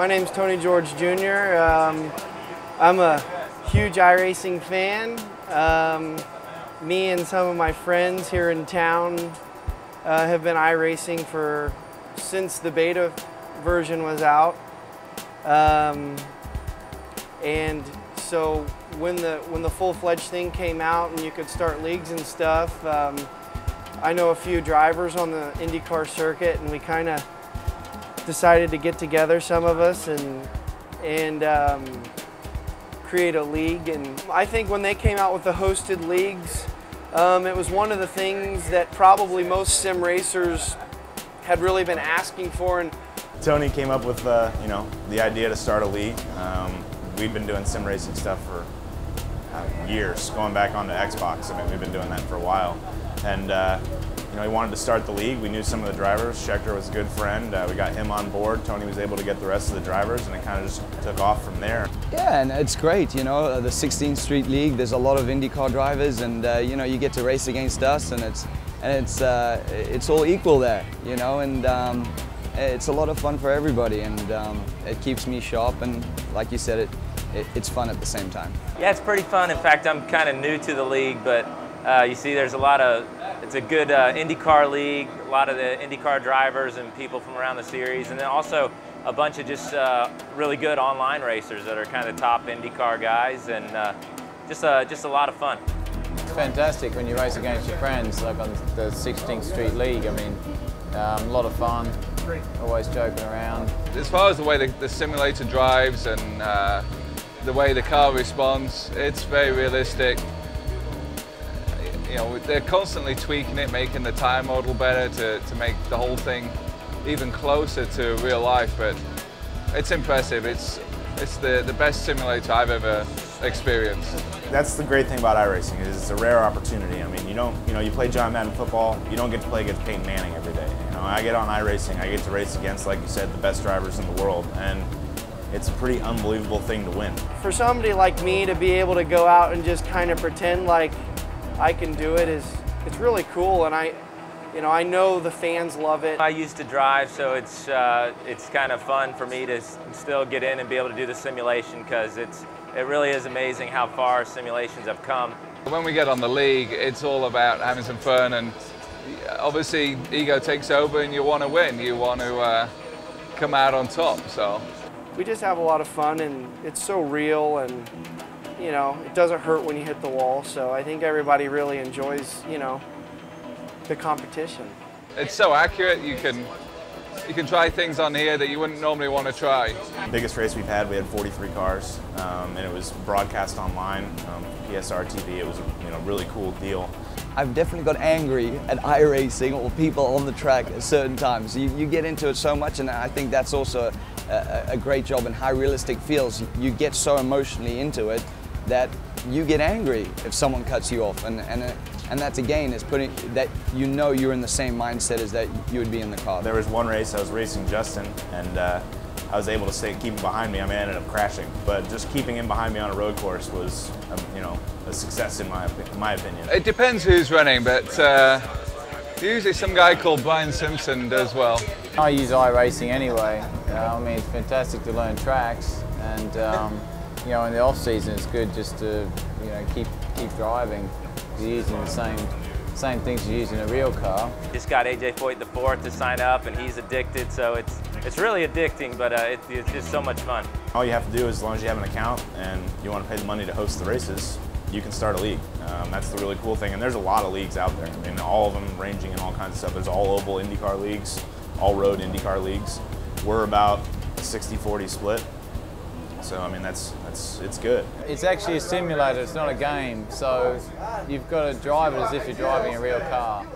My name's Tony George Jr. I'm a huge iRacing fan. Me and some of my friends here in town have been iRacing since the beta version was out. And so when the full-fledged thing came out and you could start leagues and stuff, I know a few drivers on the INDYCAR circuit, and we kind of decided to get together, some of us, and create a league. And I think when they came out with the hosted leagues, it was one of the things that probably most sim racers had really been asking for. And Tony came up with the idea to start a league. We've been doing sim racing stuff for years, going back onto Xbox. I mean, we've been doing that for a while. And he wanted to start the league. We knew some of the drivers. Scheckter was a good friend. We got him on board. Tony was able to get the rest of the drivers, and it kind of just took off from there. Yeah, and it's great, the 16th Street League, there's a lot of INDYCAR drivers, and you get to race against us, and it's all equal there, and it's a lot of fun for everybody, and it keeps me sharp, and like you said, it's fun at the same time. Yeah, it's pretty fun. In fact, I'm kind of new to the league, but you see there's it's a good INDYCAR league, a lot of the INDYCAR drivers and people from around the series, and then also a bunch of just really good online racers that are kind of top INDYCAR guys, and just a lot of fun. It's fantastic when you race against your friends, like on the 16th Street League. I mean, a lot of fun, always joking around. As far as the way the simulator drives and the way the car responds, it's very realistic. They're constantly tweaking it, making the tire model better to make the whole thing even closer to real life, but it's impressive. It's the best simulator I've ever experienced. That's the great thing about iRacing, is it's a rare opportunity. I mean, you play John Madden football, you don't get to play against Peyton Manning every day. I get on iRacing, I get to race against, like you said, the best drivers in the world, and it's a pretty unbelievable thing to win. for somebody like me to be able to go out and just kind of pretend like I can do it it's really cool, and I know the fans love it. I used to drive, so it's kind of fun for me to still get in and be able to do the simulation, because it really is amazing how far simulations have come. When we get on the league, it's all about having some fun, and obviously ego takes over and you want to win, you want to come out on top. So We just have a lot of fun, and it's so real, and it doesn't hurt when you hit the wall, so I think everybody really enjoys, the competition. It's so accurate, you can try things on here that you wouldn't normally want to try. Biggest race we've had, we had 43 cars, and it was broadcast online, PSR TV. It was a really cool deal. I've definitely got angry at iRacing or people on the track at certain times. You get into it so much, and I think that's also a great job in how realistic feels. You get so emotionally into it that you get angry if someone cuts you off, and that's again is putting that you're in the same mindset as that you would be in the car. There was one race I was racing Justin, and I was able to keep him behind me. I mean, I ended up crashing, but just keeping him behind me on a road course was a success in my opinion. It depends who's running, but usually some guy called Simpson does well. I use iRacing anyway. I mean, it's fantastic to learn tracks, and in the off season it's good just to keep driving. You're using the same things you're using in a real car. Just got AJ Foyt IV to sign up, and he's addicted, so it's really addicting, but it's just so much fun. All you have to do is, as long as you have an account and you want to pay the money to host the races, you can start a league. That's the really cool thing, and there's a lot of leagues out there. I mean, all of them ranging in all kinds of stuff. There's all oval INDYCAR leagues, all road INDYCAR leagues. We're about 60-40 split. So I mean, it's good. It's actually a simulator, it's not a game, so you've got to drive it as if you're driving a real car.